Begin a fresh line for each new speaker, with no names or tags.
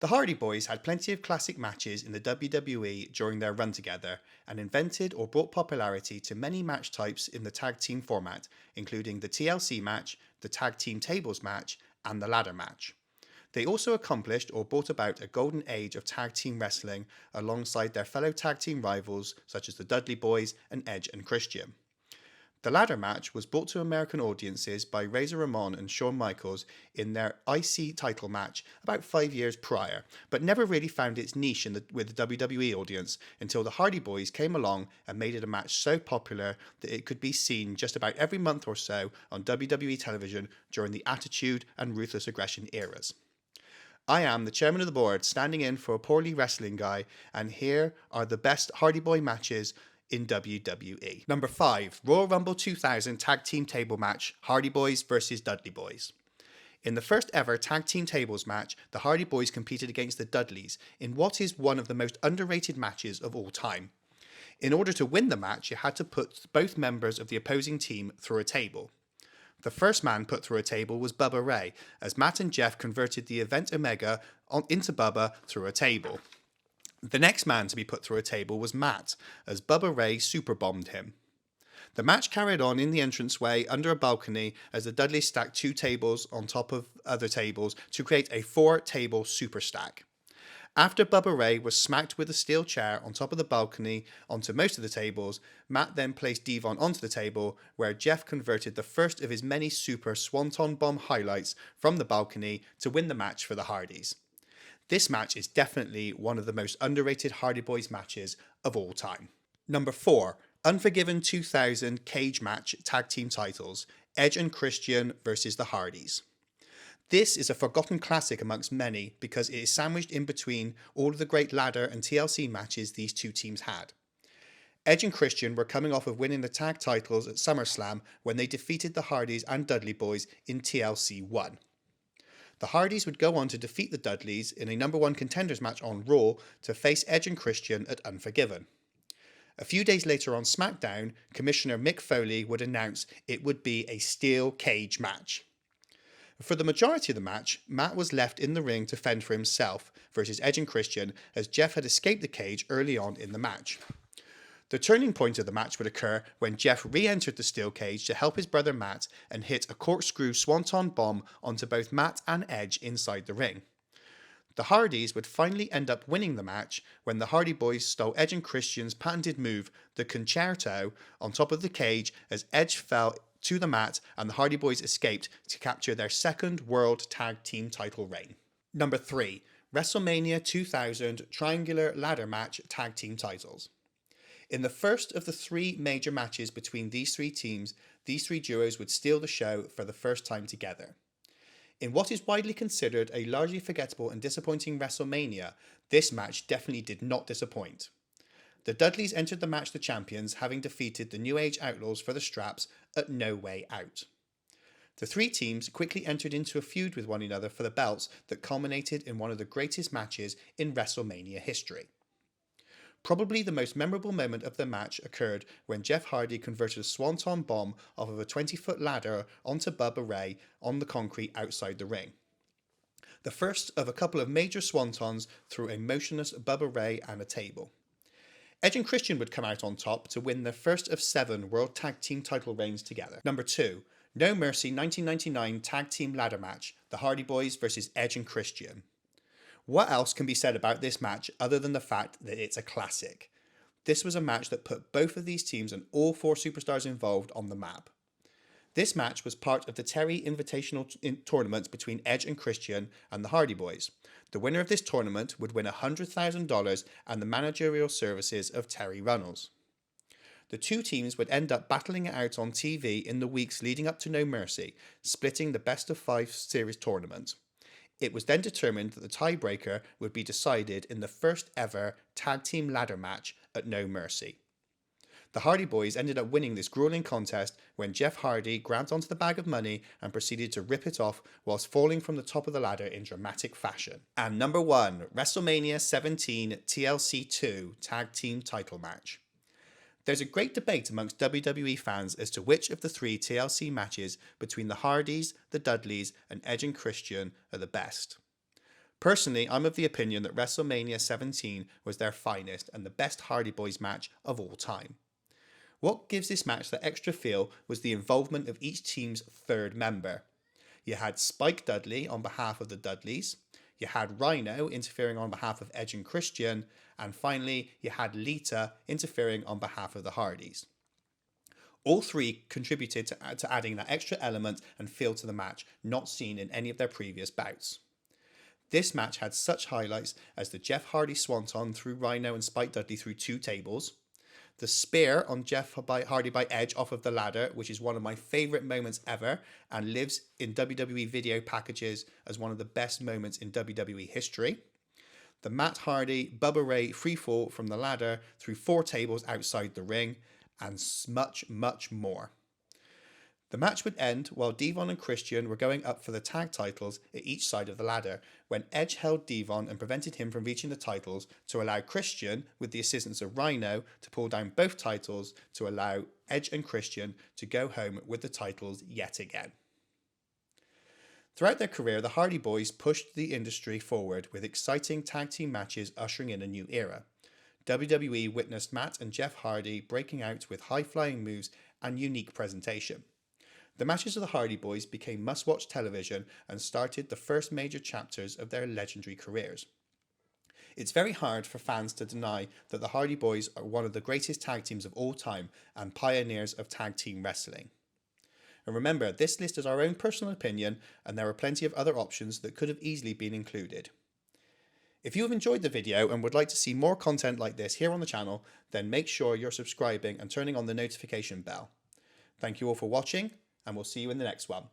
The Hardy Boys had plenty of classic matches in the WWE during their run together and invented or brought popularity to many match types in the tag team format, including the TLC match, the tag team tables match, and the ladder match. They also accomplished or brought about a golden age of tag team wrestling alongside their fellow tag team rivals such as the Dudley Boys and Edge and Christian. The ladder match was brought to American audiences by Razor Ramon and Shawn Michaels in their IC title match about 5 years prior, but never really found its niche with the WWE audience until the Hardy Boys came along and made it a match so popular that it could be seen just about every month or so on WWE television during the Attitude and Ruthless Aggression eras. I am the chairman of the board, standing in for a poorly wrestling guy, and here are the best Hardy Boy matches in WWE. Number 5, Royal Rumble 2000 Tag Team Table Match, Hardy Boys vs Dudley Boys. In the first ever Tag Team Tables match, the Hardy Boys competed against the Dudleys in what is one of the most underrated matches of all time. In order to win the match, you had to put both members of the opposing team through a table. The first man put through a table was Bubba Ray, as Matt and Jeff converted the Event Omega into Bubba through a table. The next man to be put through a table was Matt, as Bubba Ray superbombed him. The match carried on in the entranceway under a balcony as the Dudleys stacked 2 tables on top of other tables to create a 4-table super stack. After Bubba Ray was smacked with a steel chair on top of the balcony onto most of the tables, Matt then placed Devon onto the table, where Jeff converted the first of his many super Swanton Bomb highlights from the balcony to win the match for the Hardys. This match is definitely one of the most underrated Hardy Boys matches of all time. Number 4, Unforgiven 2000 Cage Match Tag Team Titles, Edge and Christian versus the Hardys. This is a forgotten classic amongst many because it is sandwiched in between all of the great ladder and TLC matches these two teams had. Edge and Christian were coming off of winning the tag titles at SummerSlam when they defeated the Hardys and Dudley Boys in TLC 1. The Hardys would go on to defeat the Dudleys in a number 1 contenders match on Raw to face Edge and Christian at Unforgiven. A few days later on SmackDown, Commissioner Mick Foley would announce it would be a steel cage match. For the majority of the match, Matt was left in the ring to fend for himself versus Edge and Christian, as Jeff had escaped the cage early on in the match. The turning point of the match would occur when Jeff re-entered the steel cage to help his brother Matt and hit a corkscrew swanton bomb onto both Matt and Edge inside the ring. The Hardys would finally end up winning the match when the Hardy Boys stole Edge and Christian's patented move, the Concerto, on top of the cage as Edge fell to the mat and the Hardy Boys escaped to capture their second World Tag Team title reign. Number 3, WrestleMania 2000 Triangular Ladder Match Tag Team Titles. In the first of the 3 major matches between these 3 teams, these 3 duos would steal the show for the first time together. In what is widely considered a largely forgettable and disappointing WrestleMania, this match definitely did not disappoint. The Dudleys entered the match the champions, having defeated the New Age Outlaws for the straps at No Way Out. The 3 teams quickly entered into a feud with one another for the belts that culminated in one of the greatest matches in WrestleMania history. Probably the most memorable moment of the match occurred when Jeff Hardy converted a swanton bomb off of a 20-foot ladder onto Bubba Ray on the concrete outside the ring. The first of a couple of major swantons through a motionless Bubba Ray and a table. Edge and Christian would come out on top to win their first of 7 World Tag Team title reigns together. Number 2, No Mercy 1999 Tag Team Ladder Match, the Hardy Boys vs Edge and Christian. What else can be said about this match other than the fact that it's a classic? This was a match that put both of these teams and all 4 superstars involved on the map. This match was part of the Terry Invitational tournament between Edge and Christian and the Hardy Boys. The winner of this tournament would win $100,000 and the managerial services of Terry Runnels. The 2 teams would end up battling it out on TV in the weeks leading up to No Mercy, splitting the best of 5 series tournament. It was then determined that the tiebreaker would be decided in the first ever tag team ladder match at No Mercy. The Hardy Boys ended up winning this grueling contest when Jeff Hardy grabbed onto the bag of money and proceeded to rip it off whilst falling from the top of the ladder in dramatic fashion. And number 1, WrestleMania 17 TLC 2 Tag Team Title Match. There's a great debate amongst WWE fans as to which of the 3 TLC matches between the Hardys, the Dudleys, and Edge and Christian are the best. Personally, I'm of the opinion that WrestleMania 17 was their finest and the best Hardy Boyz match of all time. What gives this match that extra feel was the involvement of each team's third member. You had Spike Dudley on behalf of the Dudleys, you had Rhino interfering on behalf of Edge and Christian, and finally you had Lita interfering on behalf of the Hardys. All three contributed to adding that extra element and feel to the match not seen in any of their previous bouts. This match had such highlights as the Jeff Hardy Swanton threw Rhino and Spike Dudley through 2 tables, the spear on Jeff Hardy by Edge off of the ladder, which is one of my favourite moments ever and lives in WWE video packages as one of the best moments in WWE history, the Matt Hardy Bubba Ray freefall from the ladder through 4 tables outside the ring, and much, much more. The match would end while Devon and Christian were going up for the tag titles at each side of the ladder, when Edge held Devon and prevented him from reaching the titles to allow Christian, with the assistance of Rhino, to pull down both titles to allow Edge and Christian to go home with the titles yet again. Throughout their career, the Hardy Boyz pushed the industry forward with exciting tag team matches ushering in a new era. WWE witnessed Matt and Jeff Hardy breaking out with high-flying moves and unique presentation. The matches of the Hardy Boyz became must-watch television and started the first major chapters of their legendary careers. It's very hard for fans to deny that the Hardy Boyz are one of the greatest tag teams of all time and pioneers of tag team wrestling. And remember, this list is our own personal opinion, and there are plenty of other options that could have easily been included. If you have enjoyed the video and would like to see more content like this here on the channel, then make sure you're subscribing and turning on the notification bell. Thank you all for watching, and we'll see you in the next one.